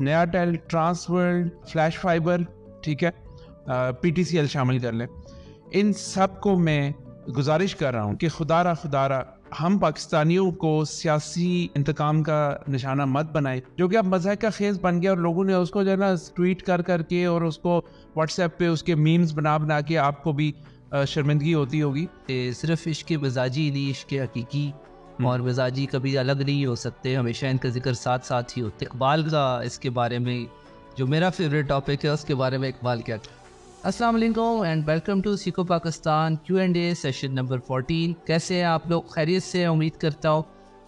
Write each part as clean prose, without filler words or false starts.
نیا tell, ٹرانسورلڈ, flash fibre, ٹھیک ہے, PTCL شامل کر لیں. ان سب کو میں گزارش کر رہا ہوں کہ خدا را ہم پاکستانیوں کو سیاسی انتقام کا نشانہ مت بنائے, جو کہ اب مذاق کا خیز بن گیا اور لوگوں نے اس کو جو ہے نا ٹویٹ کر کے اور اس کو واٹس ایپ پہ اس کے میمز بنا کے آپ کو بھی شرمندگی ہوتی ہوگی. صرف عشق مزاجی نہیں, عشق حقیقی اور مزاجی کبھی الگ نہیں ہو سکتے, ہمیشہ ان کا ذکر ساتھ ہی ہوتے. اقبال کا اس کے بارے میں, جو میرا فیوریٹ ٹاپک ہے, اس کے بارے میں اقبال کیا کہتا ہے. السلام علیکم اینڈ ویلکم ٹو سیکو پاکستان Q&A سیشن نمبر 14. کیسے ہیں آپ لوگ؟ خیریت سے امید کرتا ہوں.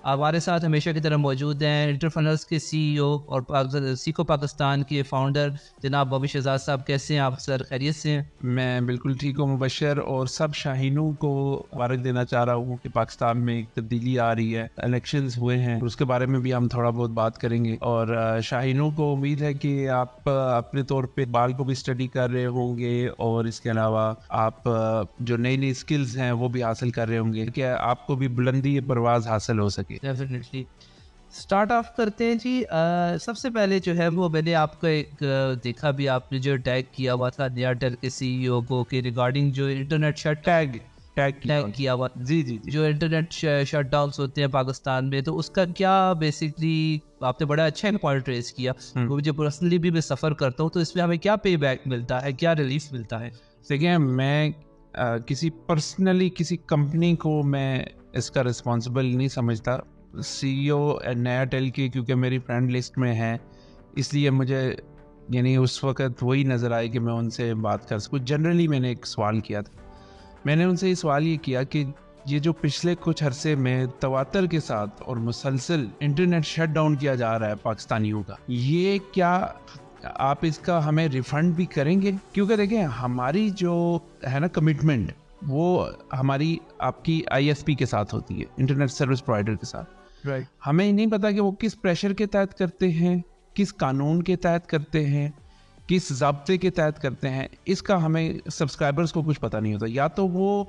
ہمارے ساتھ ہمیشہ کی طرح موجود ہیں انٹرپرنرز کے CEO اور سیکو پاکستان کے فاؤنڈر جناب بابی شہزاد صاحب. کیسے ہیں آپ سر؟ خیریت سے ہیں؟ میں بالکل ٹھیک ہوں مبشر, اور سب شاہینوں کو مبارک دینا چاہ رہا ہوں کہ پاکستان میں ایک تبدیلی آ رہی ہے, الیکشنز ہوئے ہیں, اس کے بارے میں بھی ہم تھوڑا بہت بات کریں گے. اور شاہینوں کو امید ہے کہ آپ اپنے طور پہ اقبال کو بھی اسٹڈی کر رہے ہوں گے, اور اس کے علاوہ آپ جو نئی اسکلز ہیں وہ بھی حاصل کر رہے ہوں گے کہ آپ کو بھی بلندی پرواز حاصل ہو سکے. ڈیفینیٹلی اسٹارٹ آف کرتے ہیں جی. سب سے پہلے جو ہے وہ میں نے آپ کا ایک دیکھا بھی, آپ نے جو ٹیگ کیا ہوا تھا نیا ٹیل کے CEO کو کہ ریگارڈنگ جو انٹرنیٹ ٹیگ کیا ہوا, جی, جو انٹرنیٹ شٹ ڈاؤنس ہوتے ہیں پاکستان میں, تو اس کا کیا بیسکلی آپ نے بڑا اچھا پوائنٹ ریز کیا. مجھے پرسنلی بھی میں سفر کرتا ہوں, تو اس میں ہمیں کیا پے بیک ملتا ہے, کیا ریلیف ملتا ہے؟ دیکھیں, میں کسی کمپنی کو میں اس کا رسپانسبل نہیں سمجھتا. CEO نیا ٹیل کی کیونکہ میری فرینڈ لسٹ میں ہے, اس لیے مجھے یعنی اس وقت وہی نظر آئی کہ میں ان سے بات کر سکوں. جنرلی میں نے ایک سوال کیا تھا, میں نے ان سے یہ سوال یہ کیا کہ یہ جو پچھلے کچھ عرصے میں تواتر کے ساتھ اور مسلسل انٹرنیٹ شٹ ڈاؤن کیا جا رہا ہے پاکستانیوں کا, یہ کیا آپ اس کا ہمیں ریفنڈ بھی کریں گے؟ کیونکہ دیکھیں, ہماری جو ہے نا کمٹمنٹ, وہ ہماری آپ کی ISP کے ساتھ ہوتی ہے, انٹرنیٹ سروس پرووائڈر کے ساتھ. ہمیں نہیں پتا کہ وہ کس پریشر کے تحت کرتے ہیں, کس قانون کے تحت کرتے ہیں, کس ضابطے کے تحت کرتے ہیں. اس کا ہمیں سبسکرائبرز کو کچھ پتہ نہیں ہوتا. یا تو وہ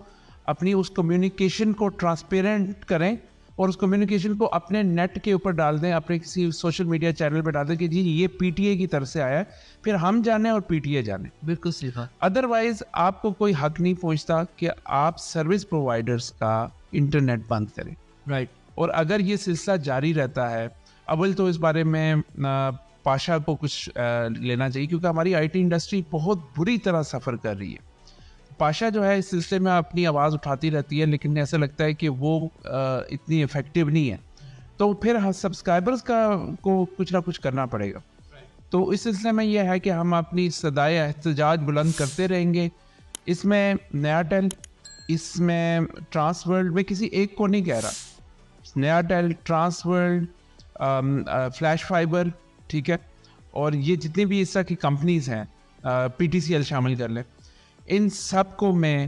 اپنی اس کمیونیکیشن کو ٹرانسپیرنٹ کریں اور اس کمیونیکیشن کو اپنے نیٹ کے اوپر ڈال دیں, اپنے کسی سوشل میڈیا چینل پہ ڈال دیں کہ جی یہ PTA کی طرف سے آیا ہے, پھر ہم جانیں اور PTA جانیں. بالکل صحیح. ادروائز آپ کو کوئی حق نہیں پہنچتا کہ آپ سروس پرووائڈرز کا انٹرنیٹ بند کریں. رائٹ. اور اگر یہ سلسلہ جاری رہتا ہے, اول تو اس بارے میں پاشا کو کچھ لینا چاہیے, کیونکہ ہماری IT انڈسٹری بہت بری طرح سفر کر رہی ہے. پاشا جو ہے اس سلسلے میں اپنی آواز اٹھاتی رہتی ہے, لیکن ایسا لگتا ہے کہ وہ اتنی افیکٹو نہیں ہے, تو پھر سبسکرائبرز کو کچھ نہ کچھ کرنا پڑے گا. تو اس سلسلے میں یہ ہے کہ ہم اپنی صدائے احتجاج بلند کرتے رہیں گے. اس میں نیا ٹیل, اس میں ٹرانسورلڈ, میں کسی ایک کو نہیں کہہ رہا, نیا ٹیل, ٹرانسورلڈ, فلیش فائبر, ٹھیک ہے, اور یہ جتنی بھی اس طرح کی کمپنیز ہیں, PTCL شامل کر لیں, ان سب کو میں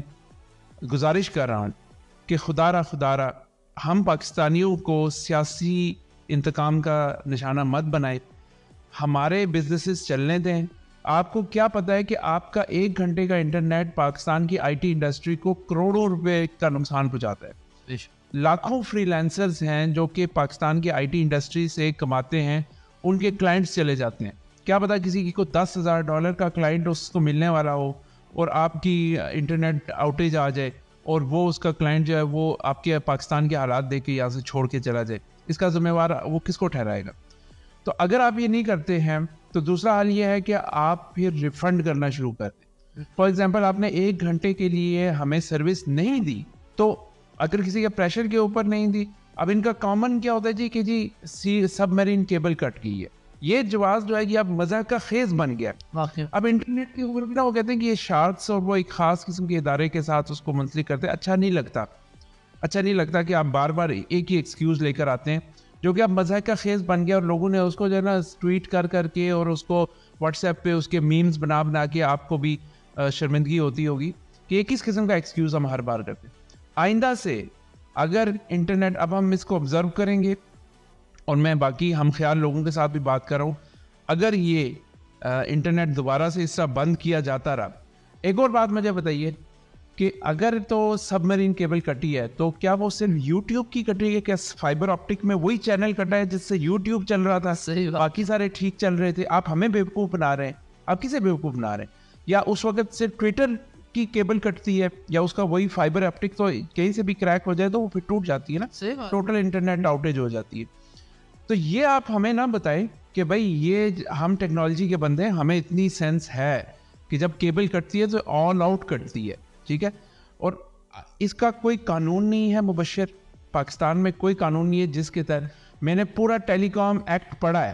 گزارش کر رہا ہوں کہ خدا را ہم پاکستانیوں کو سیاسی انتقام کا نشانہ مت بنائے, ہمارے بزنسز چلنے دیں. آپ کو کیا پتہ ہے کہ آپ کا 1 گھنٹے کا انٹرنیٹ پاکستان کی IT انڈسٹری کو کروڑوں روپے کا نقصان پہنچاتا ہے. لاکھوں فری لانسرز ہیں جو کہ پاکستان کی IT انڈسٹری سے کماتے ہیں, ان کے کلائنٹس چلے جاتے ہیں. کیا پتا کسی کو $10,000 کا کلائنٹ اس کو ملنے والا ہو اور آپ کی انٹرنیٹ آؤٹیج آ جائے اور وہ اس کا کلائنٹ جو ہے وہ آپ کے پاکستان کے حالات دیکھ کے یہاں سے چھوڑ کے چلا جائے. اس کا ذمہ وار وہ کس کو ٹھہرائے گا؟ تو اگر آپ یہ نہیں کرتے ہیں تو دوسرا حل یہ ہے کہ آپ پھر ریفنڈ کرنا شروع کر دیں. فار ایگزامپل, آپ نے 1 گھنٹے کے لیے ہمیں سروس نہیں دی, تو اگر کسی کے پریشر کے اوپر نہیں دی, اب ان کا کامن کیا ہوتا ہے جی کہ جی سب میرین کیبل کٹ گئی ہے. یہ جواز جو ہے یہ اب مذاق کا خیز بن گیا. اب انٹرنیٹ کے اوپر بھی نا وہ کہتے ہیں کہ یہ شارٹس اور وہ ایک خاص قسم کے ادارے کے ساتھ اس کو منسلک کرتے ہیں. اچھا نہیں لگتا کہ آپ بار بار ایک ہی ایکسکیوز لے کر آتے ہیں, جو کہ اب مذاق کا خیز بن گیا, اور لوگوں نے اس کو جو ہے نا ٹویٹ کر کے اور اس کو واٹس ایپ پہ اس کے میمز بنا کے آپ کو بھی شرمندگی ہوتی ہوگی کہ یہ کس قسم کا ایکسکیوز ہم ہر بار کرتے ہیں. آئندہ سے اگر انٹرنیٹ, اب ہم اس کو آبزرو کریں گے, اور میں باقی ہم خیال لوگوں کے ساتھ بھی بات کر رہا ہوں, اگر یہ انٹرنیٹ دوبارہ سے اس طرح بند کیا جاتا رہا. ایک اور بات مجھے بتائیے, کہ اگر تو سب مرین کیبل کٹی ہے تو کیا وہ صرف یوٹیوب کی کٹی ہے, کیا فائبر آپٹک میں وہی چینل کٹا ہے جس سے یوٹیوب چل رہا تھا, باقی سارے ٹھیک چل رہے تھے؟ آپ ہمیں بیوقوف بنا رہے ہیں. آپ کسے بیوقوف بنا رہے ہیں؟ یا اس وقت صرف ٹویٹر کی کیبل کٹتی ہے, یا اس کا وہی فائبر آپٹک تو کہیں سے بھی کریک ہو جائے تو وہ پھر ٹوٹ جاتی ہے نا, ٹوٹل انٹرنیٹ آؤٹیج ہو جاتی ہے. تو یہ آپ ہمیں نہ بتائیں کہ بھائی یہ ہم ٹیکنالوجی کے بندے ہیں, ہمیں اتنی سینس ہے کہ جب کیبل کٹتی ہے تو آل آؤٹ کٹتی ہے, ٹھیک ہے, اور اس کا کوئی قانون نہیں ہے. مبشر, پاکستان میں کوئی قانون نہیں ہے جس کے تحت, میں نے پورا ٹیلی کام ایکٹ پڑھا ہے,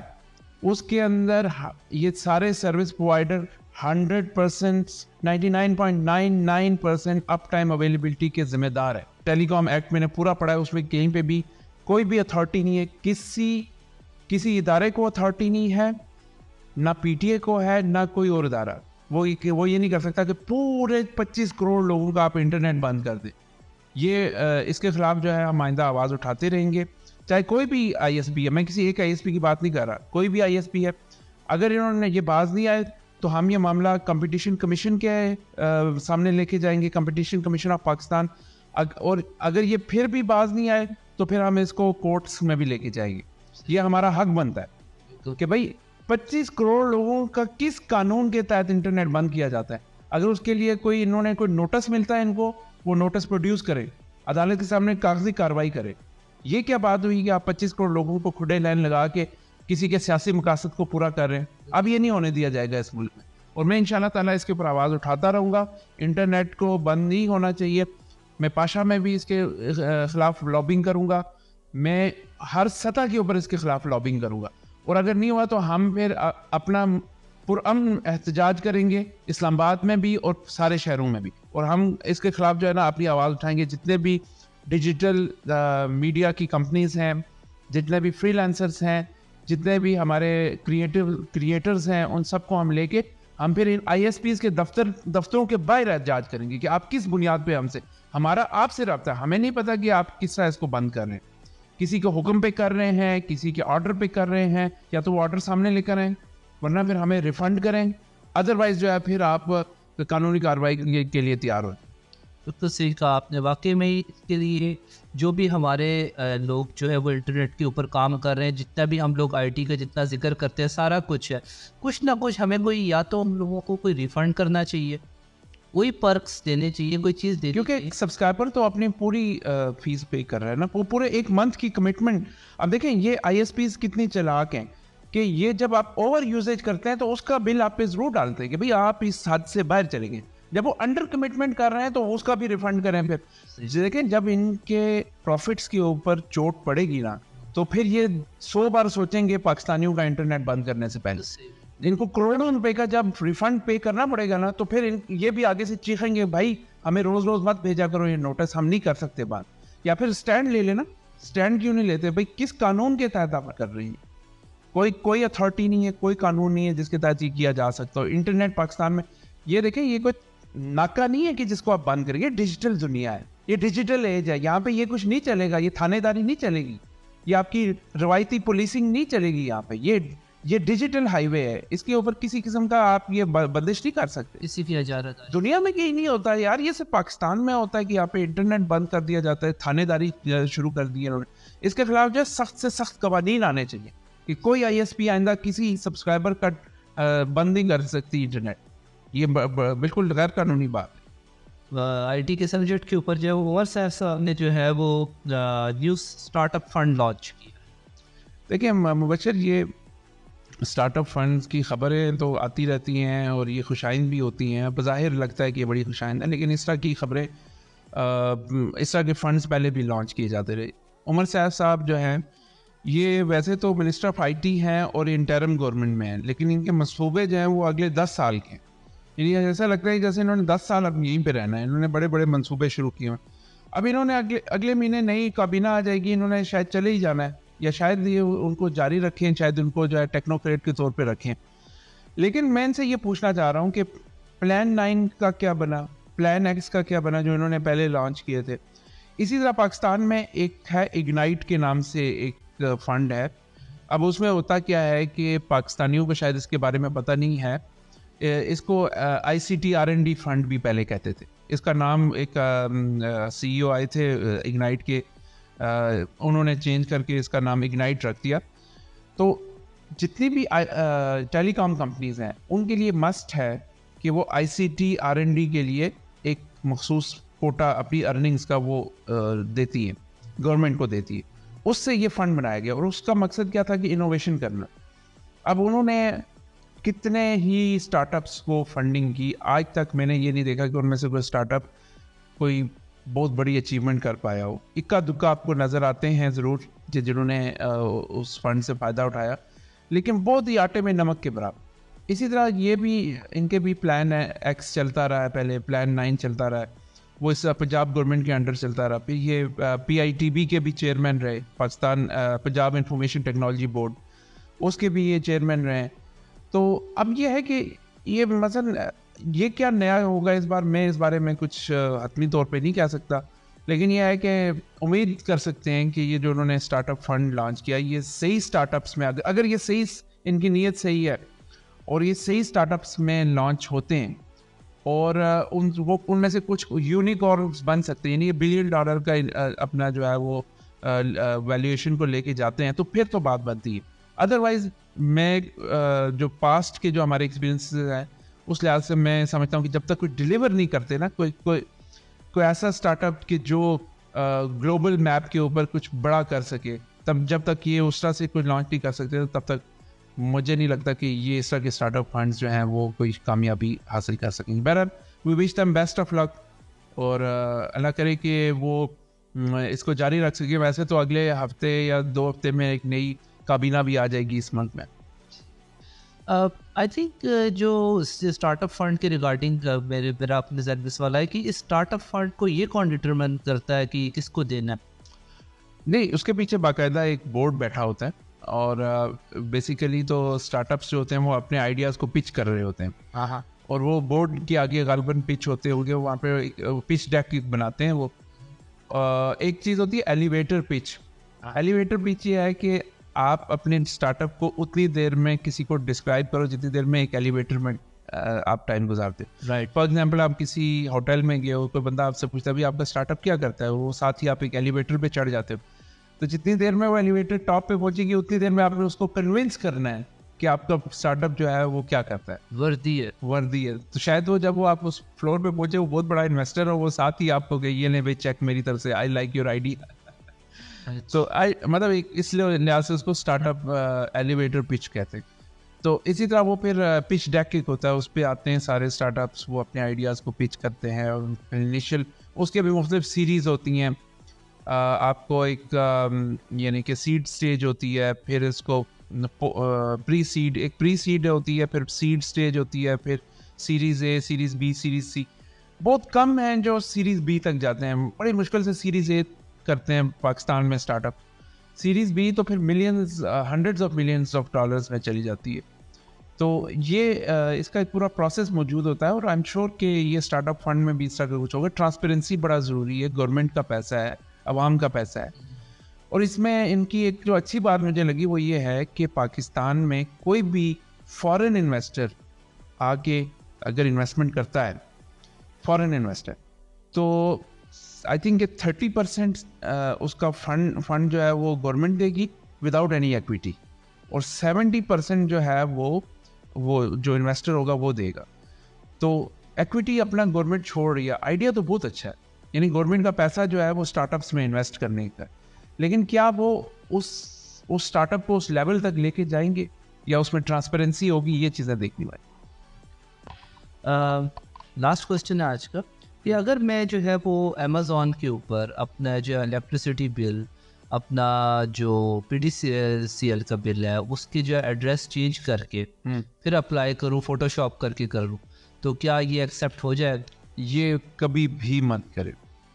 اس کے اندر یہ سارے سروس پرووائڈر 100% 99.99% اپ ٹائم اویلیبلٹی کے ذمہ دار ہے. ٹیلی کام ایکٹ میں نے پورا پڑھا ہے, اس میں کہیں پہ بھی کوئی بھی اتھارٹی نہیں ہے, کسی ادارے کو اتھارٹی نہیں ہے, نہ پی ٹی اے کو ہے, نہ کوئی اور ادارہ. وہ یہ نہیں کر سکتا کہ پورے 25 کروڑ لوگوں کا آپ انٹرنیٹ بند کر دیں. یہ اس کے خلاف جو ہے ہم آئندہ آواز اٹھاتے رہیں گے, چاہے کوئی بھی آئی ایس پی ہے. میں کسی ایک آئی ایس پی کی بات نہیں کر رہا, کوئی بھی آئی ایس پی ہے. اگر انہوں نے یہ باز نہیں آئے تو ہم یہ معاملہ کمپٹیشن کمیشن کے سامنے لے کے جائیں گے, کمپٹیشن کمیشن آف پاکستان. اور اگر یہ پھر بھی باز نہیں آئے تو پھر ہم اس کو کورٹس میں بھی لے کے جائیں گے. یہ ہمارا حق بنتا ہے کہ بھائی 25 کروڑ لوگوں کا کس قانون کے تحت انٹرنیٹ بند کیا جاتا ہے. اگر اس کے لیے کوئی نوٹس ملتا ہے ان کو, وہ نوٹس پروڈیوس کرے, عدالت کے سامنے کاغذی کارروائی کرے. یہ کیا بات ہوئی کہ آپ 25 کروڑ لوگوں کو کھڑے لائن لگا کے کسی کے سیاسی مقاصد کو پورا کر رہے ہیں؟ اب یہ نہیں ہونے دیا جائے گا اس ملک میں, اور میں انشاءاللہ تعالیٰ اس کے اوپر آواز اٹھاتا رہوں گا. انٹرنیٹ کو بند نہیں ہونا چاہیے. میں پاشا میں بھی اس کے خلاف لابنگ کروں گا, میں ہر سطح کے اوپر اس کے خلاف لابنگ کروں گا, اور اگر نہیں ہوا تو ہم پھر اپنا پرامن احتجاج کریں گے اسلام آباد میں بھی اور سارے شہروں میں بھی, اور ہم اس کے خلاف جو ہے نا اپنی آواز اٹھائیں گے. جتنے بھی ڈیجیٹل میڈیا کی کمپنیز ہیں, جتنے بھی فری لانسرز ہیں, جتنے بھی ہمارے کریٹرز ہیں, ان سب کو ہم لے کے ہم پھر آئی ایس پیز کے دفتروں کے باہر احتجاج کریں گے کہ آپ کس بنیاد پہ ہمارا آپ سے رابطہ ہے. ہمیں نہیں پتا کہ آپ کس طرح اس کو بند کر رہے ہیں, کسی کے حکم پہ کر رہے ہیں, کسی کے آرڈر پہ کر رہے ہیں, یا تو وہ آرڈر سامنے لے کر آئیں ورنہ پھر ہمیں ریفنڈ کریں, ادروائز جو ہے پھر آپ قانونی کارروائی کے لیے تیار ہو. تو صحیح کہا آپ نے. واقعی میں اس کے لیے جو بھی ہمارے لوگ جو ہے وہ انٹرنیٹ کے اوپر کام کر رہے ہیں, جتنا بھی ہم لوگ آئی ٹی کا جتنا ذکر کرتے ہیں, سارا کچھ ہے, کچھ نہ کچھ ہمیں کوئی, یا تو ہم لوگوں کو کوئی ریفنڈ کرنا چاہیے, کوئی پرکس دینے چاہیے, کوئی چیز دینی چاہیے, کیونکہ سبسکرائبر تو اپنی پوری فیس پے کر رہا ہے نا, وہ پورے ایک منتھ کی کمٹمنٹ. اب دیکھیں یہ آئی ایس پیز کتنی چلاک ہیں کہ یہ جب آپ اوور یوزیج کرتے ہیں تو اس کا بل آپ پہ ضرور ڈالتے ہیں کہ بھئی آپ اس حد سے باہر چلیں گے. جب وہ انڈر کمٹمنٹ کر رہے ہیں تو اس کا بھی ریفنڈ کریں. پھر دیکھیں جب ان کے پروفٹس کے اوپر چوٹ پڑے گی نا تو پھر یہ 100 بار سوچیں گے پاکستانیوں کا انٹرنیٹ بند کرنے سے پہلے. ان کو کروڑوں روپے کا جب ریفنڈ پے کرنا پڑے گا نا تو پھر یہ بھی آگے سے چیخیں گے بھائی ہمیں روز روز مت بھیجا کرو یہ نوٹس, ہم نہیں کر سکتے بات. یا پھر سٹینڈ لے لینا. سٹینڈ کیوں نہیں لیتے بھائی؟ کس قانون کے تحت آپ کر رہی ہیں؟ کوئی اتھارٹی نہیں ہے, کوئی قانون نہیں ہے جس کے تحت یہ کیا جا سکتا ہو. انٹرنیٹ پاکستان میں یہ دیکھیں یہ کوئی ناکہ نہیں ہے کہ جس کو آپ بند کریں. یہ ڈیجیٹل دنیا ہے, یہ ڈیجیٹل ایج ہے, یہاں پہ یہ کچھ نہیں چلے گا, یہ تھانے داری نہیں چلے گی, یہ آپ کی روایتی پولیسنگ نہیں چلے گی. یہاں پہ یہ ڈیجیٹل ہائی وے ہے, اس کے اوپر کسی قسم کا آپ یہ بندش نہیں کر سکتے. اسی کی اجازت دنیا میں کہیں نہیں ہوتا یار, یہ صرف پاکستان میں ہوتا ہے کہ یہاں پہ انٹرنیٹ بند کر دیا جاتا ہے, تھانے داری شروع کر دی ہے انہوں نے. اس کے خلاف جو ہے سخت سے سخت قوانین آنے چاہیے کہ کوئی آئی ایس پی آئندہ کسی سبسکرائبر کا بند نہیں کر سکتی انٹرنیٹ. یہ بالکل غیر قانونی بات ہے. آئی ٹی کے سبجیکٹ کے اوپر جو ہے عمر صاحب نے جو ہے وہ new start up fund launch کیا. دیکھیں مبشر, یہ اسٹارٹ اپ فنڈز کی خبریں تو آتی رہتی ہیں اور یہ خوشائند بھی ہوتی ہیں. بظاہر لگتا ہے کہ یہ بڑی خوشائند ہے, لیکن اس طرح کی خبریں, اس طرح کے فنڈز پہلے بھی لانچ کیے جاتے رہے. عمر صاحب جو ہیں یہ ویسے تو منسٹر آف آئی ٹی ہیں اور انٹرم گورنمنٹ میں ہیں, لیکن ان کے منصوبے جو ہیں وہ اگلے 10 سال کے ہیں. یعنی ایسا لگتا ہے جیسے انہوں نے 10 سال اب یہیں پہ رہنا ہے. انہوں نے بڑے بڑے منصوبے شروع کیے ہیں. اب انہوں نے اگلے مہینے نئی کابینہ آ جائے گی, انہوں نے شاید چلے ہی جانا ہے, یا شاید یہ ان کو جاری رکھیں, شاید ان کو جو ہے ٹیکنوکریٹ کے طور پہ رکھیں. لیکن میں ان سے یہ پوچھنا چاہ رہا ہوں کہ پلان 9 کا کیا بنا, پلان ایکس کا کیا بنا جو انہوں نے پہلے لانچ کیے تھے. اسی طرح پاکستان میں ایک ہے اگنائٹ کے نام سے ایک فنڈ ہے. اب اس میں ہوتا کیا ہے کہ پاکستانیوں کو شاید اس کے بارے میں پتہ نہیں ہے, اس کو I C T R and D fund بھی پہلے کہتے تھے. اس کا نام ایک CEO آئے تھے اگنائٹ کے, انہوں نے چینج کر کے اس کا نام اگنائٹ رکھ دیا. تو جتنی بھی ٹیلی کام کمپنیز ہیں ان کے لیے مسٹ ہے کہ وہ ICT R&D کے لیے ایک مخصوص کوٹا اپنی ارننگز کا وہ دیتی ہیں, گورنمنٹ کو دیتی ہے. اس سے یہ فنڈ بنایا گیا اور اس کا مقصد کیا تھا کہ انوویشن کرنا. اب انہوں نے کتنے ہی اسٹارٹ اپس کو فنڈنگ کی, آج تک میں نے یہ نہیں دیکھا کہ ان میں سے کوئی اسٹارٹ اپ کوئی بہت بڑی اچیومنٹ کر پایا ہو. اکا دکا آپ کو نظر آتے ہیں ضرور جنہوں نے اس فنڈ سے فائدہ اٹھایا, لیکن بہت ہی آٹے میں نمک کے برابر. اسی طرح یہ بھی ان کے بھی پلان ہے, ایکس چلتا رہا ہے, پہلے پلان 9 چلتا رہا ہے, وہ اس پنجاب گورنمنٹ کے انڈر چلتا رہا. پھر یہ PITB کے بھی چیئرمین رہے, Pakistan Punjab information technology board, اس کے بھی یہ چیئرمین رہے. تو اب یہ ہے کہ یہ مثلا یہ کیا نیا ہوگا اس بار, میں اس بارے میں کچھ حتمی طور پہ نہیں کہہ سکتا, لیکن یہ ہے کہ امید کر سکتے ہیں کہ یہ جو انہوں نے اسٹارٹ اپ فنڈ لانچ کیا یہ صحیح اسٹارٹ اپس میں, اگر یہ صحیح ان کی نیت صحیح ہے اور یہ صحیح اسٹارٹ اپس میں لانچ ہوتے ہیں اور ان میں سے کچھ یونیکارنز بن سکتے ہیں, یعنی یہ $1 بلین کا اپنا جو ہے وہ ویلیویشن کو لے کے جاتے ہیں, تو پھر تو بات بنتی ہے. ادروائز میں جو پاسٹ کے جو ہمارے ایکسپیرینسز ہیں اس لحاظ سے میں سمجھتا ہوں کہ جب تک کوئی ڈیلیور نہیں کرتے نا, کوئی ایسا اسٹارٹ اپ کہ جو گلوبل میپ کے اوپر کچھ بڑا کر سکے, تب جب تک یہ اس طرح سے کوئی لانچ نہیں کر سکتے تب تک مجھے نہیں لگتا کہ یہ اس طرح کے اسٹارٹ اپ فنڈز جو ہیں وہ کوئی کامیابی حاصل کر سکیں گے. بہرحال وی وش دیم بیسٹ آف لک, اور اللہ کرے کہ وہ اس کو جاری رکھ سکے. ویسے تو اگلے ہفتے یا 2 ہفتے میں ایک نئی کابینہ بھی آ جائے گی اس منتھ میں. آئی تھنک جو اسٹارٹ اپ فنڈ کے ریگارڈنگ میرا اپنے ذہن میں سوال ہے کہ اسٹارٹ اپ فنڈ کو یہ کون ڈٹرمن کرتا ہے کہ کس کو دینا ہے؟ نہیں, اس کے پیچھے باقاعدہ ایک بورڈ بیٹھا ہوتا ہے, اور بیسیکلی تو اسٹارٹ اپس جو ہوتے ہیں وہ اپنے آئیڈیاز کو پچ کر رہے ہوتے ہیں, اور وہ بورڈ کے آگے غالباً پچ ہوتے ہوگے, وہاں پہ پچ ڈیک بناتے ہیں. وہ ایک چیز ہوتی ہے ایلیویٹر پچ. ایلیویٹر پچ یہ ہے کہ آپ اپنے اسٹارٹ اپ کو اتنی دیر میں کسی کو ڈسکرائب کرو جتنی دیر میں ایک ایلیویٹر میں آپ ٹائم گزارتے. رائٹ, فار ایگزامپل آپ کسی ہوٹل میں گئے ہو, کوئی بندہ آپ سے پوچھتا ہے بھی آپ کا اسٹارٹ اپ کیا کرتا ہے, وہ ساتھ ہی آپ ایک ایلیویٹر پہ چڑھ جاتے ہو, تو جتنی دیر میں وہ ایلیویٹر ٹاپ پہ پہنچے گی اتنی دیر میں آپ نے اس کو کنونس کرنا ہے کہ آپ کا اسٹارٹ اپ جو ہے وہ کیا کرتا ہے, وردی ہے. تو شاید وہ جب وہ آپ اس فلور پہ پہنچے, وہ بہت بڑا انویسٹر اور وہ ساتھ ہی آپ کو کہ یہ لیں بھائی چیک میری طرف سے, آئی لائک یور آئیڈیا. تو مطلب اس لیے لحاظ سے اس کو اسٹارٹ اپ ایلیویٹر پچ کہتے ہیں. تو اسی طرح وہ پھر پچ ڈیک ہوتا ہے, اس پہ آتے ہیں سارے اسٹارٹ اپس, وہ اپنے آئیڈیاز کو پچ کرتے ہیں, اور انیشیل اس کے بھی مختلف سیریز ہوتی ہیں. آپ کو ایک یعنی کہ سیڈ سٹیج ہوتی ہے, پھر اس کو پری سیڈ ہوتی ہے, پھر سیڈ سٹیج ہوتی ہے, پھر series A, series B, series C. بہت کم ہیں جو سیریز بی تک جاتے ہیں, بڑی مشکل سے سیریز اے کرتے ہیں پاکستان میں اسٹارٹ اپ. سیریز بی تو پھر millions, hundreds of millions of dollars میں چلی جاتی ہے. تو یہ اس کا ایک پورا پروسیس موجود ہوتا ہے, اور آئی ایم شیور کہ یہ اسٹارٹ اپ فنڈ میں بھی اس طرح کا کچھ ہوگا. ٹرانسپیرنسی بڑا ضروری ہے, گورنمنٹ کا پیسہ ہے, عوام کا پیسہ ہے. اور اس میں ان کی ایک جو اچھی بات مجھے لگی وہ یہ ہے کہ پاکستان میں کوئی بھی فارن انویسٹر آ کے اگر انویسٹمنٹ کرتا ہے, فارن انویسٹر, تو آئی تھنک کہ 30% اس کا فنڈ جو ہے وہ گورنمنٹ دے گی وداؤٹ اینی ایکویٹی, اور 70% جو ہے وہ جو انویسٹر ہوگا وہ دے گا. تو ایکویٹی اپنا گورنمنٹ چھوڑ رہی ہے. آئیڈیا تو بہت اچھا ہے, یعنی گورنمنٹ کا پیسہ جو ہے وہ اسٹارٹ اپس میں انویسٹ کرنے کا, لیکن کیا وہ اس اسٹارٹ اپ کو اس لیول تک لے کے جائیں گے, یا اس میں ٹرانسپیرنسی ہوگی, یہ چیزیں دیکھنی والی. لاسٹ کوشچن ہے آج کا, کہ اگر میں جو ہے وہ امیزون کے اوپر اپنا جو الیکٹریسٹی بل, اپنا جو PDCL کا بل ہے, اس کی جو ایڈریس چینج کر کے پھر اپلائی کروں, فوٹو شاپ کر کے کروں, تو کیا یہ ایکسیپٹ ہو جائے گا؟ یہ کبھی بھی مت کرے,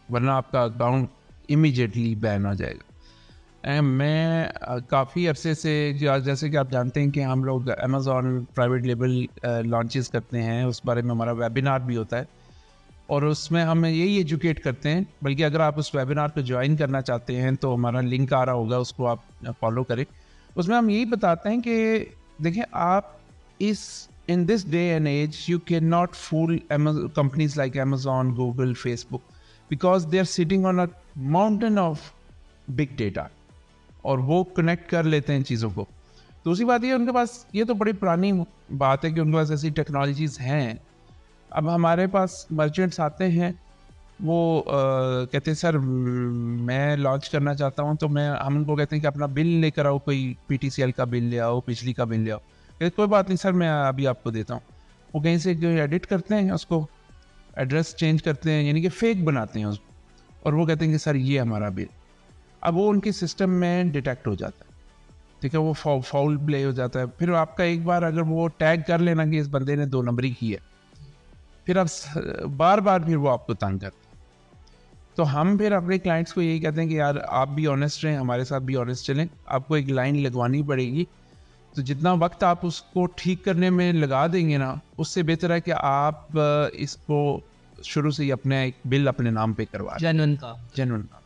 ورنہ آپ کا اکاؤنٹ امیجیٹلی بین ہو جائے گا. میں کافی عرصے سے, جیسے کہ آپ جانتے ہیں کہ ہم لوگ امیزون پرائیویٹ لیبل لانچز کرتے ہیں, اس بارے میں ہمارا ویبینار بھی ہوتا ہے, اور اس میں ہم یہی ایجوکیٹ کرتے ہیں. بلکہ اگر آپ اس ویبینار کو جوائن کرنا چاہتے ہیں تو ہمارا لنک آ رہا ہوگا, اس کو آپ فالو کریں. اس میں ہم یہی بتاتے ہیں کہ دیکھیں, آپ اس in this day and age, you cannot fool companies like Amazon, Google, Facebook, because they are sitting on a mountain of big data, اور وہ کنیکٹ کر لیتے ہیں چیزوں کو. دوسری بات یہ ان کے پاس, یہ تو بڑی پرانی بات ہے کہ ان کے پاس ایسی ٹیکنالوجیز ہیں. اب ہمارے پاس مرچنٹس آتے ہیں, وہ کہتے ہیں سر میں لانچ کرنا چاہتا ہوں, تو ہم ان کو کہتے ہیں کہ اپنا بل لے کر آؤ, کوئی PTCL کا بل لے آؤ, بجلی کا بل لے آؤ. کوئی بات نہیں سر, میں ابھی آپ کو دیتا ہوں. وہ کہیں سے جو ایڈٹ کرتے ہیں اس کو, ایڈریس چینج کرتے ہیں, یعنی کہ فیک بناتے ہیں اس کو, اور وہ کہتے ہیں کہ سر یہ ہمارا بل. اب وہ ان کے سسٹم میں ڈیٹیکٹ ہو جاتا ہے, ٹھیک ہے, وہ فاؤل پلے ہو جاتا ہے. پھر آپ کا ایک بار اگر وہ ٹیگ کر لینا کہ اس بندے نے 2 نمبری کی ہے, پھر آپ بار بار پھر وہ آپ کو تنگ کرتے ہیں. تو ہم پھر اپنے کلائنٹس کو یہی کہتے ہیں کہ یار آپ بھی آنیسٹ رہیں, ہمارے ساتھ بھی آنیسٹ چلیں. آپ کو ایک لائن لگوانی پڑے گی, تو جتنا وقت آپ اس کو ٹھیک کرنے میں لگا دیں گے نا, اس سے بہتر ہے کہ آپ اس کو شروع سے ہی اپنے ایک بل اپنے نام پہ کروا دیں, جینوئن نام پہ.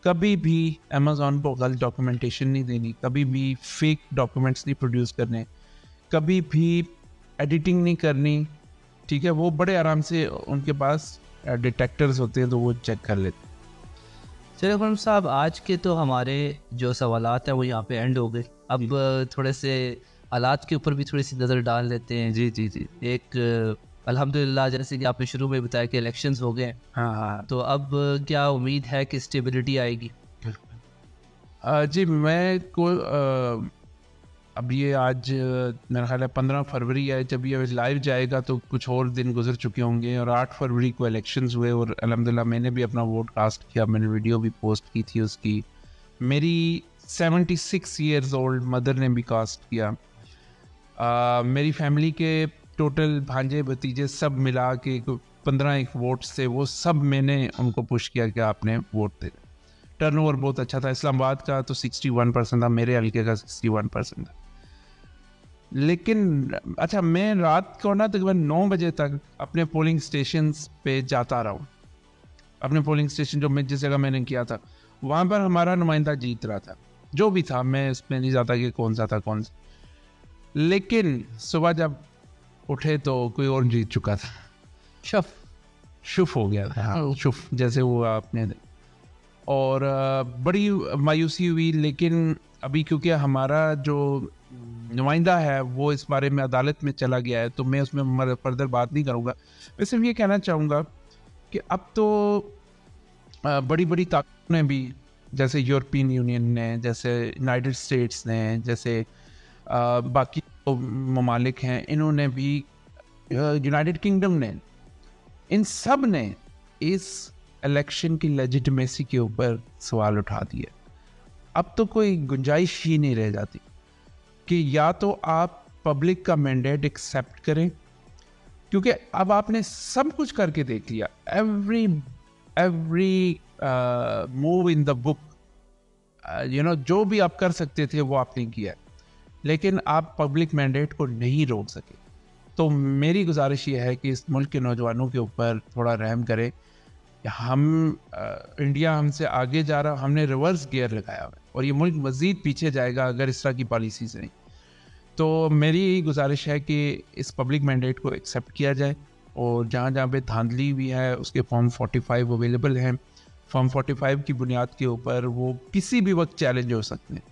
کبھی بھی امیزون کو غلط ڈاکومنٹیشن نہیں دینی, کبھی بھی فیک ڈاکومنٹس نہیں پروڈیوس کرنے, کبھی بھی ایڈیٹنگ نہیں کرنی, ٹھیک ہے. وہ بڑے آرام سے ان کے پاس ڈیٹیکٹرز ہوتے ہیں, تو وہ چیک کر لیتے ہیں. چلو اکرم صاحب, آج کے تو ہمارے جو سوالات ہیں وہ یہاں پہ اینڈ ہو گئے. اب تھوڑے سے حالات کے اوپر بھی تھوڑی سی نظر ڈال لیتے ہیں. جی ایک الحمدللہ جیسے کہ آپ نے شروع میں بتایا کہ الیکشنز ہو گئے ہیں. ہاں, تو اب کیا امید ہے کہ اسٹیبلٹی آئے گی؟ جی میں کو اب یہ آج میرا خیال ہے 15 فروری ہے, جب یہ لائیو جائے گا تو کچھ اور دن گزر چکے ہوں گے, اور 8 فروری کو الیکشنز ہوئے, اور الحمدللہ میں نے بھی اپنا ووٹ کاسٹ کیا. میں نے ویڈیو بھی پوسٹ کی تھی اس کی. میری 76 ایئرز اولڈ مدر نے بھی کاسٹ کیا. میری فیملی کے ٹوٹل بھانجے بھتیجے سب ملا کے 15 ووٹس تھے, وہ سب میں نے ان کو پش کیا کہ آپ نے ووٹ دے. ٹرن اوور بہت اچھا تھا. اسلام آباد کا تو 61% تھا, میرے حلقے کا 61% تھا. لیکن اچھا, میں رات کو نا تقریباً 9 بجے تک اپنے پولنگ اسٹیشنز پہ جاتا رہا ہوں. اپنے پولنگ اسٹیشن جو میں جس جگہ میں نے کیا تھا, وہاں پر ہمارا نمائندہ جیت رہا تھا, جو بھی تھا, میں اس میں نہیں جاتا کہ کون سا تھا کون سا. لیکن صبح جب اٹھے تو کوئی اور جیت چکا تھا. شف ہو گیا تھا, شف جیسے وہ آپ نے, اور بڑی مایوسی ہوئی. لیکن ابھی کیونکہ ہمارا جو نمائندہ ہے وہ اس بارے میں عدالت میں چلا گیا ہے, تو میں اس میں فردر بات نہیں کروں گا. میں صرف یہ کہنا چاہوں گا کہ اب تو بڑی بڑی طاقتوں نے بھی, جیسے یورپین یونین نے, جیسے یونائٹڈ اسٹیٹس نے, جیسے باقی ممالک ہیں, انہوں نے بھی, یونائٹڈ کنگڈم نے, ان سب نے اس الیکشن کی لیجیٹمیسی کے اوپر سوال اٹھا دیا. اب تو کوئی گنجائش ہی نہیں رہ جاتی کہ یا تو آپ پبلک کا مینڈیٹ ایکسیپٹ کریں, کیونکہ اب آپ نے سب کچھ کر کے دیکھ لیا, ایوری موو ان دا بک, جو بھی آپ کر سکتے تھے وہ آپ نے کیا, لیکن آپ پبلک مینڈیٹ کو نہیں روک سکے. تو میری گزارش یہ ہے کہ اس ملک کے نوجوانوں کے اوپر تھوڑا رحم کرے. ہم انڈیا ہم سے آگے جا رہا, ہم نے ریورس گیئر لگایا ہوا ہے, اور یہ ملک مزید پیچھے جائے گا اگر اس طرح کی پالیسی سے نہیں. تو میری یہی گزارش ہے کہ اس پبلک مینڈیٹ کو ایکسیپٹ کیا جائے, اور جہاں جہاں پہ دھاندلی بھی ہے اس کے فارم 45 اویلیبل ہیں. فارم 45 کی بنیاد کے اوپر وہ کسی بھی وقت چیلنج ہو سکتے ہیں,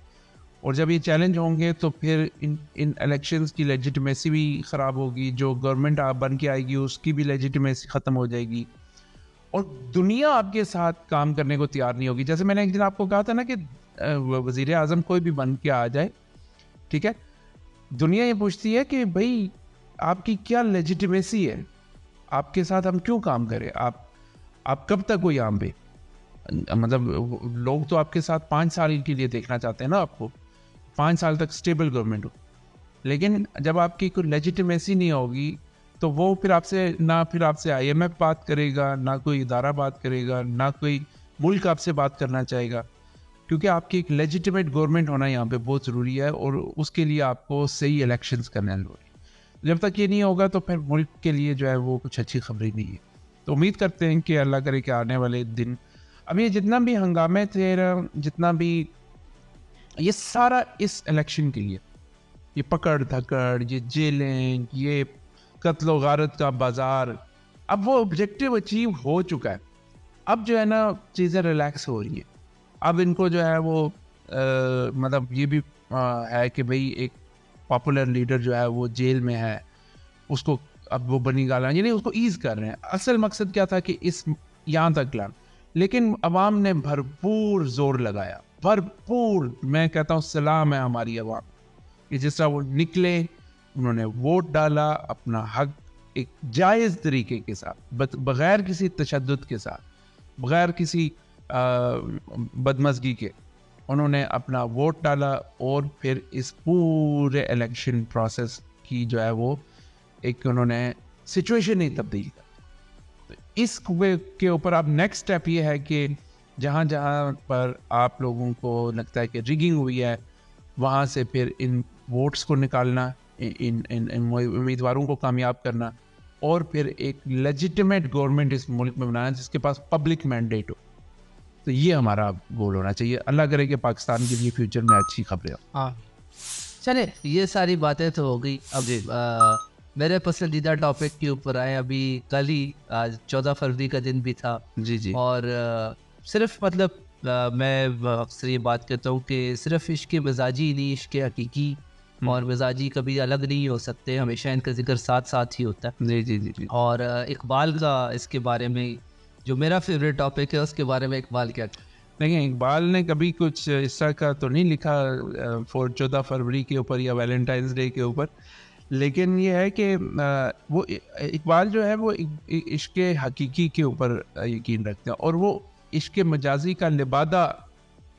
اور جب یہ چیلنج ہوں گے تو پھر ان الیکشنز کی لیجیٹمیسی بھی خراب ہوگی. جو گورنمنٹ آپ بن کے آئے گی اس کی بھی لیجیٹمیسی ختم ہو جائے گی, اور دنیا آپ کے ساتھ کام کرنے کو تیار نہیں ہوگی. جیسے میں نے ایک دن آپ کو کہا تھا نا کہ وزیر اعظم کوئی بھی بن کے آ جائے, ٹھیک ہے, دنیا یہ پوچھتی ہے کہ بھائی آپ کی کیا لیجیٹمیسی ہے, آپ کے ساتھ ہم کیوں کام کریں, آپ کب تک ہو یہاں پہ. مطلب لوگ تو آپ کے ساتھ 5 سال کے لیے دیکھنا چاہتے ہیں نا, آپ کو 5 سال تک اسٹیبل گورنمنٹ ہو. لیکن جب آپ کی کوئی لیجیٹمیسی نہیں ہوگی تو وہ پھر آپ سے IMF بات کرے گا, نہ کوئی ادارہ بات کرے گا, نہ کوئی ملک آپ سے بات کرنا چاہے گا, کیونکہ آپ کی ایک لیجیٹمیٹ گورنمنٹ ہونا یہاں پہ بہت ضروری ہے, اور اس کے لیے آپ کو صحیح الیکشنز کرنا ضروری ہے. جب تک یہ نہیں ہوگا تو پھر ملک کے لیے جو ہے وہ کچھ اچھی خبریں نہیں ہے. تو امید کرتے ہیں کہ اللہ کرے کہ آنے والے دن, اب یہ جتنا بھی ہنگامے تھے, جتنا بھی یہ سارا اس الیکشن کے لیے, یہ پکڑ دھکڑ، یہ جیلیں، یہ قتل و غارت کا بازار، اب وہ آبجیکٹیو اچیو ہو چکا ہے. اب جو ہے نا چیزیں ریلیکس ہو رہی ہیں. اب ان کو جو ہے وہ مطلب یہ بھی ہے کہ بھئی ایک پاپولر لیڈر جو ہے وہ جیل میں ہے، اس کو اب وہ بنی گالا، یعنی اس کو ایز کر رہے ہیں. اصل مقصد کیا تھا کہ اس یہاں تک لانا، لیکن عوام نے بھرپور زور لگایا، بھرپور. میں کہتا ہوں سلام ہے ہماری عوام کہ جس طرح وہ نکلے، انہوں نے ووٹ ڈالا، اپنا حق ایک جائز طریقے کے ساتھ، بغیر کسی تشدد کے ساتھ، بغیر کسی بدمزگی کے انہوں نے اپنا ووٹ ڈالا، اور پھر اس پورے الیکشن پروسیس کی جو ہے وہ ایک انہوں نے سچویشن ہی تبدیل کر. اس کے اوپر اب نیکسٹ اسٹیپ یہ ہے کہ جہاں جہاں پر آپ لوگوں کو لگتا ہے کہ ریگنگ ہوئی ہے، وہاں سے پھر ان ووٹس کو نکالنا، ان امیدواروں کو کامیاب کرنا، اور پھر ایک لیجیٹیمیٹ گورنمنٹ اس ملک میں بنانا جس کے پاس پبلک مینڈیٹ ہو. تو یہ ہمارا گول ہونا چاہیے. اللہ کرے کہ پاکستان کے لیے فیوچر میں اچھی خبریں ہوں. ہاں چلے یہ ساری باتیں تو ہو گئی. اب میرے پسندیدہ ٹاپک کے اوپر آئے. ابھی کل ہی آج 14 فروری کا دن بھی تھا. جی اور صرف مطلب میں اکثر یہ بات کہتا ہوں کہ صرف عشق مزاجی نہیں، عشق حقیقی اور مزاجی کبھی الگ نہیں ہو سکتے، ہمیشہ ان کا ذکر ساتھ ساتھ ہی ہوتا ہے. جی. اور اقبال کا اس کے بارے میں جو میرا فیوریٹ ٹاپک ہے اس کے بارے میں اقبال کیا دیکھیں، اقبال نے کبھی کچھ اس طرح کا تو نہیں لکھا 14 فروری کے اوپر یا ویلنٹائنس ڈے کے اوپر، لیکن یہ ہے کہ وہ اقبال جو ہے وہ عشق حقیقی کے اوپر یقین رکھتے ہیں، اور وہ عشق مجازی کا لبادہ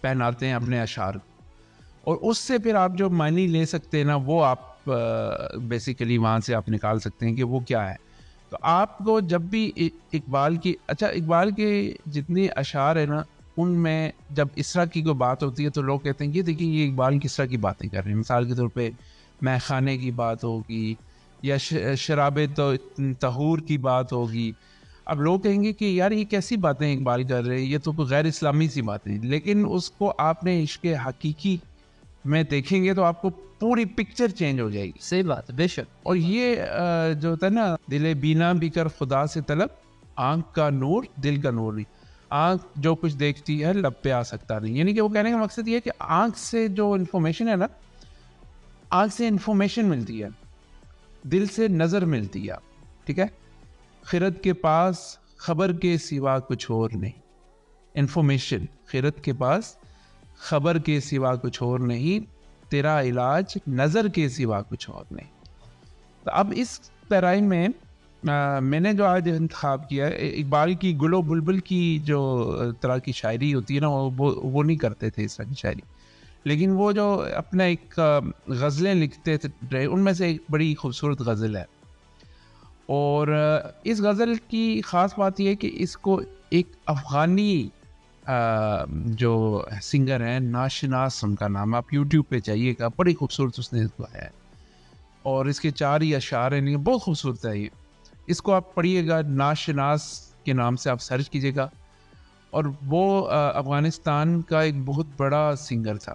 پہناتے ہیں اپنے اشعار کو، اور اس سے پھر آپ جو معنی لے سکتے ہیں نا، وہ آپ بیسیکلی وہاں سے آپ نکال سکتے ہیں کہ وہ کیا ہے. تو آپ کو جب بھی اقبال کے جتنے اشعار ہیں نا، ان میں جب اس طرح کی کوئی بات ہوتی ہے تو لوگ کہتے ہیں کہ دیکھیں یہ اقبال کس طرح کی باتیں کر رہے ہیں. مثال کے طور پہ مے خانے کی بات ہوگی یا شراب طہور کی بات ہوگی. اب لوگ کہیں گے کہ یار یہ کیسی باتیں اقبال کر رہے ہیں، یہ تو غیر اسلامی سی باتیں. لیکن اس کو آپ نے عشق حقیقی میں دیکھیں گے تو آپ کو پوری پکچر چینج ہو جائے گی. صحیح بات ہے، بے شک. اور یہ جو ہوتا ہے نا، دل بینا بھی کر خدا سے طلب، آنکھ کا نور دل کا نور نہیں. آنکھ جو کچھ دیکھتی ہے لب پہ آ سکتا نہیں. یعنی کہ وہ کہنے کا مقصد یہ ہے کہ آنکھ سے جو انفارمیشن ہے نا، آنکھ سے انفارمیشن ملتی ہے، دل سے نظر ملتی ہے. ٹھیک ہے، خرد کے پاس خبر کے سوا کچھ اور نہیں. انفارمیشن خرد کے پاس خبر کے سوا کچھ اور نہیں، تیرا علاج نظر کے سوا کچھ اور نہیں. تو اب اس پیرائی میں میں نے جو آج انتخاب کیا ہے، اقبال کی گل و بلبل کی جو طرح کی شاعری ہوتی ہے نا، وہ نہیں کرتے تھے اس طرح کی شاعری، لیکن وہ جو اپنا ایک غزلیں لکھتے تھے، ان میں سے ایک بڑی خوبصورت غزل ہے. اور اس غزل کی خاص بات یہ ہے کہ اس کو ایک افغانی جو سنگر ہیں، ناشناس ان کا نام، آپ یوٹیوب پہ چاہیے گا، بڑی خوبصورت اس نے اس کو ہے، اور اس کے 4 ہی اشعار ہیں، بہت خوبصورت ہے. یہ اس کو آپ پڑھیے گا، ناشناس کے نام سے آپ سرچ کیجیے گا. اور وہ افغانستان کا ایک بہت بڑا سنگر تھا،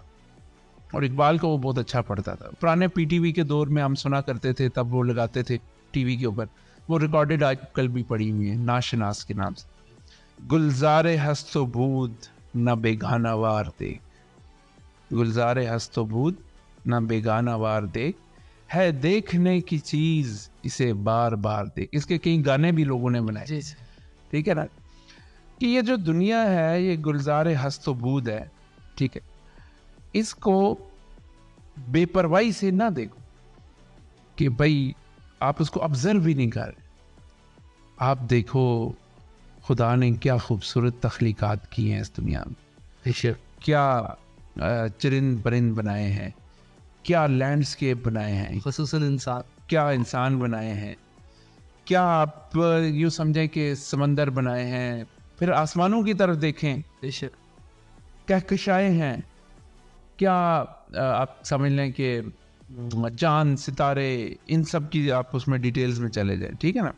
اور اقبال کو وہ بہت اچھا پڑھتا تھا. پرانے پی ٹی وی کے دور میں ہم سنا کرتے تھے، تب وہ لگاتے تھے ٹی وی کے اوپر. وہ ریکارڈڈ آج کل بھی پڑھی ہوئی ہیں ناشناس کے نام سے. گلزار ہست و بود نہ بیگانہ وار دیکھ، گلزار ہست و بود نہ بیگانہ وار دیکھ، ہے دیکھنے کی چیز اسے بار بار دیکھ. اس کے کئی گانے بھی لوگوں نے بنائے. ٹھیک ہے نا، کہ یہ جو دنیا ہے یہ گلزار ہست و بود ہے. ٹھیک ہے، اس کو بے پرواہی سے نہ دیکھو کہ بھائی آپ اس کو آبزرو بھی نہیں کر رہے. آپ دیکھو خدا نے کیا خوبصورت تخلیقات کی ہیں اس دنیا میں، کیا چرند پرند بنائے ہیں، کیا لینڈسکیپ بنائے ہیں، خصوصاً انسان، کیا انسان بنائے ہیں، کیا آپ یوں سمجھیں کہ سمندر بنائے ہیں. پھر آسمانوں کی طرف دیکھیں، کہکشائیں ہیں، کیا آپ سمجھ لیں کہ چاند ستارے، ان سب کی آپ اس میں ڈیٹیلز میں چلے جائیں. ٹھیک ہے نا.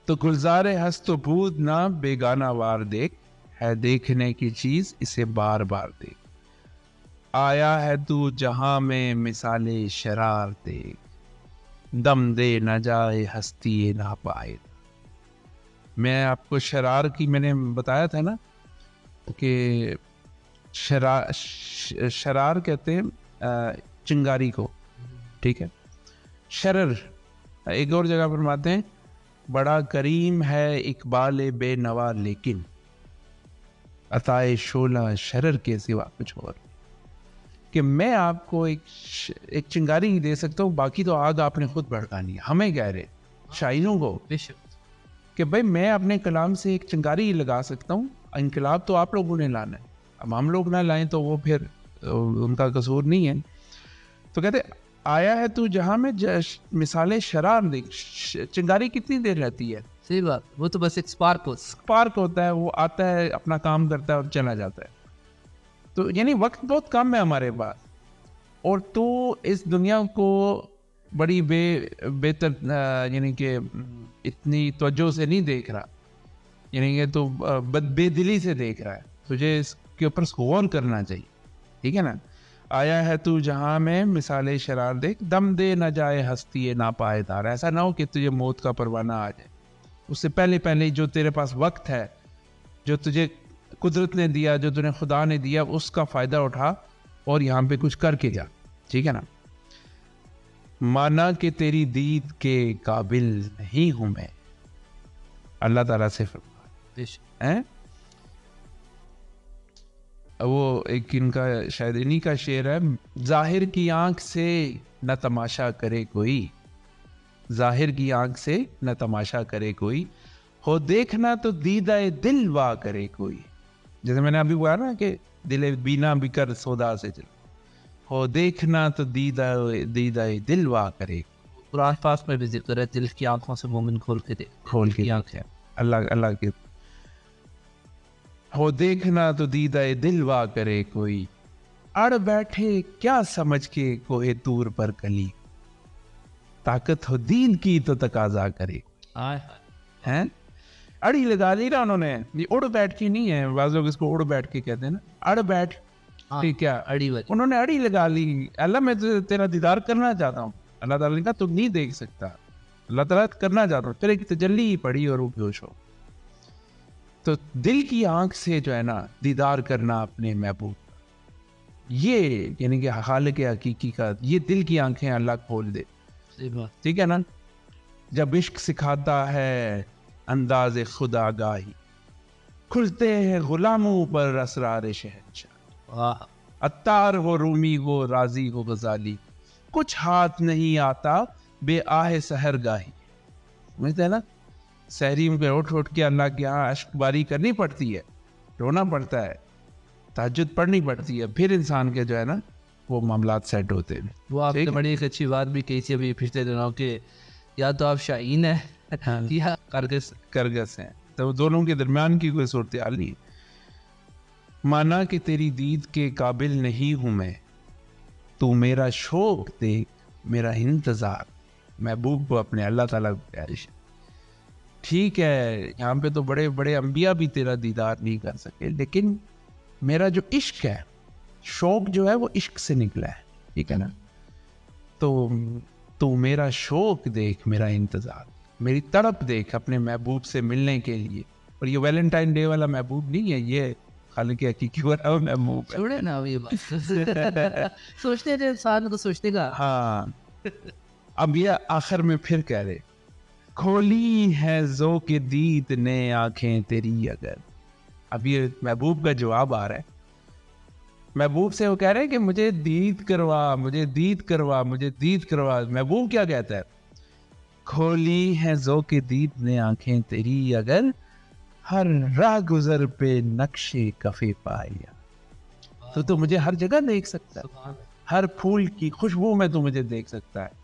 تو گلزار ہست و بود نہ بیگانہ وار دیکھ، ہے دیکھنے کی چیز اسے بار بار دیکھ. آیا ہے تو جہاں میں مثال شرار دیکھ, دم دے نہ جائے ہستی ناپائد. میں آپ کو شرار کی میں نے بتایا تھا نا کہ شرار کہتے ہیں چنگاری کو, ٹھیک ہے. شرر ایک اور جگہ فرماتے ہیں بڑا کریم ہے اقبال بے نوا لیکن عطائے شعلہ شرر کے سوا کچھ اور, کہ میں آپ کو ایک چنگاری ہی دے سکتا ہوں, باقی تو آگ آپ نے خود بھڑکانی ہے. ہمیں کہہ رہے شاعروں کو کہ بھائی میں اپنے کلام سے ایک چنگاری ہی لگا سکتا ہوں, انقلاب تو آپ لوگوں نے لانا ہے, اب ہم لوگ نہ لائیں تو وہ پھر ان کا قصور نہیں ہے. تو کہتے آیا ہے تو جہاں میں مثال شرار دیکھ. چنگاری کتنی دیر رہتی ہے؟ صحیح بات, وہ تو بس ایک سپارک ہوتا ہے, وہ آتا ہے اپنا کام کرتا ہے اور چلا جاتا ہے. تو یعنی وقت بہت کم ہے ہمارے پاس, اور تو اس دنیا کو بڑی بہتر یعنی کہ اتنی توجہ سے نہیں دیکھ رہا, یعنی کہ تو بے دلی سے دیکھ رہا ہے. تجھے اس کے اوپر غور کرنا چاہیے, ٹھیک ہے نا. آیا ہے تو جہاں میں مثال شرار دیکھ, دم دے نہ جائے ہستی ناپائیدار. ایسا نہ ہو کہ تجھے موت کا پروانہ آ جائے, اس سے پہلے جو تیرے پاس وقت ہے, جو تجھے قدرت نے دیا, جو تجھے خدا نے دیا, اس کا فائدہ اٹھا اور یہاں پہ کچھ کر کے جا, ٹھیک ہے نا. مانا کہ تیری دید کے قابل نہیں ہوں میں, اللہ تعالیٰ سے فرما. وہ ایک ان کا شاید انہی کا شعر ہے, ظاہر کی آنکھ سے نہ تماشا کرے کوئی, ظاہر کی آنکھ سے نہ تماشا کرے کوئی, ہو دیکھنا تو دیدہ دل وا کرے کوئی. جیسے میں نے ابھی بولا نا کہ دل بینا بھی کر سودا سے چل, ہو دیکھنا تو دیدہ دل وا کرے. قرآن پاک میں بھی ذکر ہے دل کی آنکھوں سے مومن کھول کے دیکھ, کھول کے آنکھیں اللہ کے, ہو دیکھنا تو دیدہ دل وا کرے کوئی, اڑ بیٹھے کیا سمجھ کے کوہ طور پر کلی, طاقت ہو دین کی تو تقاضا کرے. ہیں اڑی لگا لی نا انہوں نے, یہ اڑ بیٹھ کی نہیں ہے, بعض لوگ اس کو اڑ بیٹھ کے کہتے ہیں نا, اڑ بیٹھ کیا اڑی, انہوں نے اڑی لگا لی. اللہ میں تیرا دیدار کرنا چاہتا ہوں. اللہ تعالیٰ نے کہا تم نہیں دیکھ سکتا, اللہ تعالیٰ کرنا چاہتا ہوں. پھر ایک تجلی پڑی اور وہ بیہوش ہو. تو دل کی آنکھ سے جو ہے نا دیدار کرنا اپنے محبوب, یہ یعنی کہ خالق حقیقی کا یہ دل کی آنکھیں اللہ کھول دے, ٹھیک ہے نا. جب عشق سکھاتا ہے انداز خدا گاہی, کھلتے ہیں غلاموں پر اسرار شہنشاہ. عطار ہو رومی ہو رازی ہو غزالی, کچھ ہاتھ نہیں آتا بے آہ سحر گاہی. سمجھتے ہیں نا, سحری میں اٹھ کے اللہ کے یہاں عشق باری کرنی پڑتی ہے, رونا پڑتا ہے, تہجد پڑھنی پڑتی ہے, پھر انسان کے جو ہے نا وہ معاملات سیٹ ہوتے ہیں. وہ آپ نے بڑی ایک اچھی بات بھی کہی تھی ابھی پچھلے دنوں کہ یا تو آپ شاہین ہیں یا کرگس ہیں, تو دونوں کے درمیان کی کوئی صورتحال نہیں. مانا کہ تیری دید کے قابل نہیں ہوں میں, تو میرا شوق دیکھ میرا انتظار. محبوب کو اپنے اللہ تعالیٰ کو پیارش, ٹھیک ہے یہاں پہ تو بڑے بڑے انبیاء بھی تیرا دیدار نہیں کر سکے, لیکن میرا جو عشق ہے, شوق جو ہے وہ عشق سے نکلا ہے, ٹھیک ہے نا. تو میرا شوق دیکھ میرا انتظار, میری تڑپ دیکھ اپنے محبوب سے ملنے کے لیے. اور یہ ویلنٹائن ڈے والا محبوب نہیں ہے, یہ خالق حقیقی والا محبوب ہے. چھوڑے نا یہ بات, سوچتے تھے انسان کو سوچنے کا. ہاں, اب یہ آخر میں پھر کہہ رہے, کھولی ہے ذوق دید نے آنکھیں تیری اگر. اب یہ محبوب کا جواب آ رہا ہے, محبوب سے وہ کہہ رہے ہیں کہ مجھے دید کروا, مجھے دید کروا, مجھے دید کروا. محبوب کیا کہتا ہے, کھولی ہے ذوق دید نے آنکھیں تیری اگر, ہر راہ گزر پہ نقش کفے پایا. تو مجھے ہر جگہ دیکھ سکتا ہے, ہر پھول کی خوشبو میں تو مجھے دیکھ سکتا ہے,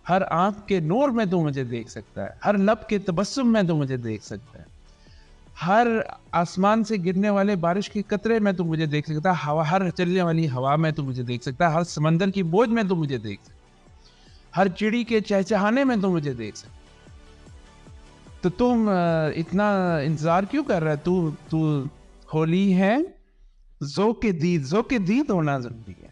ہر آنکھ کے نور میں تو مجھے دیکھ سکتا ہے, ہر لب کے تبسم میں تو مجھے دیکھ سکتا ہے, ہر آسمان سے گرنے والے بارش کے قطرے میں تو مجھے دیکھ سکتا ہے, ہر چلنے والی ہوا میں تو مجھے دیکھ سکتا ہے, ہر سمندر کی بوجھ میں تو مجھے دیکھ سکتا ہے, ہر چڑی کے چہچہانے میں تو مجھے دیکھ سکتا ہے. تو تم اتنا انتظار کیوں کر رہا ہے؟ تو ہولی ہے ذوق دید, ذوق دید ہونا ضروری ہے.